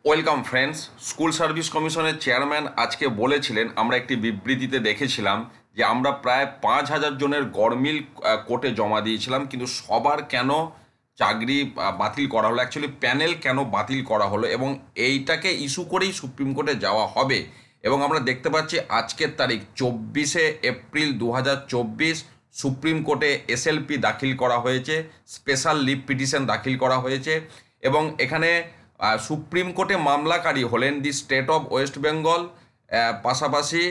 Welcome friends. School service কমিশনের chairman আজকে বলেছিলেন, আমরা একটি বিবৃতিতে দেখেছিলাম যে আমরা প্রায় 5,000 জনের গরমিল কোর্টে জমা দিয়েছিলাম, কিন্তু সবার কেন চাকরি বাতিল করা হলো, অ্যাকচুয়ালি প্যানেল কেন বাতিল করা হলো, এবং এইটাকে ইস্যু করেই সুপ্রিম কোর্টে যাওয়া হবে। এবং আমরা দেখতে পাচ্ছি আজকের তারিখ 24শে এপ্রিল 2024, সুপ্রিম কোর্টে এসএলপি দাখিল করা হয়েছে, স্পেশাল লিভ পিটিশন দাখিল করা হয়েছে। এবং এখানে সুপ্রিম কোর্টে মামলাকারী হলেন the state of West Bengal, পাশাপাশি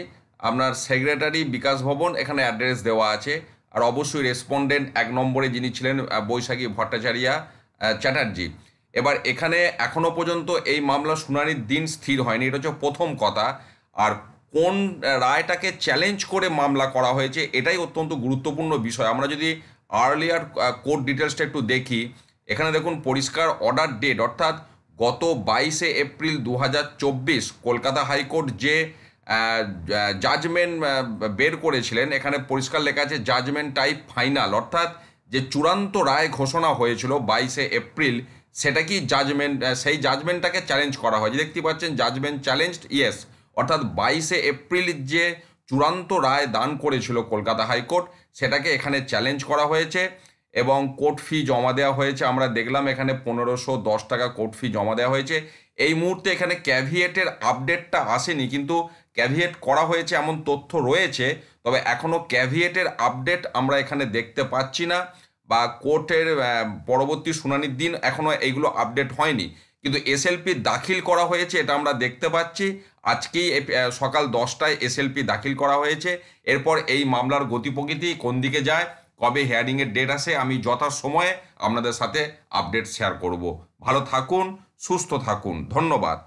আপনার সেক্রেটারি বিকাশ ভবন, এখানে অ্যাড্রেস দেওয়া আছে। আর অবশ্যই রেসপন্ডেন্ট 1 নম্বরে যিনি ছিলেন বৈশাখী ভট্টাচার্যা চ্যাটার্জি। এবার এখানে এখনো পর্যন্ত এই মামলা শুনানির দিন স্থির হয়নি, এটা হচ্ছে প্রথম কথা। আর কোন রায়টাকে চ্যালেঞ্জ করে মামলা করা হয়েছে এটাই অত্যন্ত গুরুত্বপূর্ণ বিষয়। আমরা যদি আর্লিয়ার কোর্ট ডিটেলসটা একটু দেখি, এখানে দেখুন পরিষ্কার অর্ডার ডেট, অর্থাৎ গত 22শে এপ্রিল 2024 কলকাতা হাইকোর্ট যে জাজমেন্ট বের করেছিলেন, এখানে পরিষ্কার লেখা আছে জাজমেন্ট টাইপ ফাইনাল, অর্থাৎ যে চূড়ান্ত রায় ঘোষণা হয়েছিল 22শে এপ্রিল, সেটা কি জাজমেন্ট, সেই জাজমেন্টটাকে চ্যালেঞ্জ করা হয়েছে। দেখতে পাচ্ছেন জাজমেন্ট চ্যালেঞ্জড, ইয়েস, অর্থাৎ 22শে এপ্রিল যে চূড়ান্ত রায় দান করেছিল কলকাতা হাইকোর্ট, সেটাকে এখানে চ্যালেঞ্জ করা হয়েছে। এবং কোর্ট ফি জমা দেওয়া হয়েছে, আমরা দেখলাম এখানে 1510 টাকা কোর্ট ফি জমা দেওয়া হয়েছে। এই মুহূর্তে এখানে ক্যাভিয়েটের আপডেটটা আসেনি, কিন্তু ক্যাভিয়েট করা হয়েছে এমন তথ্য রয়েছে, তবে এখনও ক্যাভিয়েটের আপডেট আমরা এখানে দেখতে পাচ্ছি না, বা কোর্টের পরবর্তী শুনানির দিন এখনও এইগুলো আপডেট হয়নি। কিন্তু এসএলপি দাখিল করা হয়েছে, এটা আমরা দেখতে পাচ্ছি। আজকেই সকাল 10টায় এসএলপি দাখিল করা হয়েছে। এরপর এই মামলার গতি প্রকৃতি কোন দিকে যায়, কবে হিয়ারিংয়ের ডেট আসে, আমি যথাসময়ে আপনাদের সাথে আপডেট শেয়ার করব। ভালো থাকুন, সুস্থ থাকুন, ধন্যবাদ।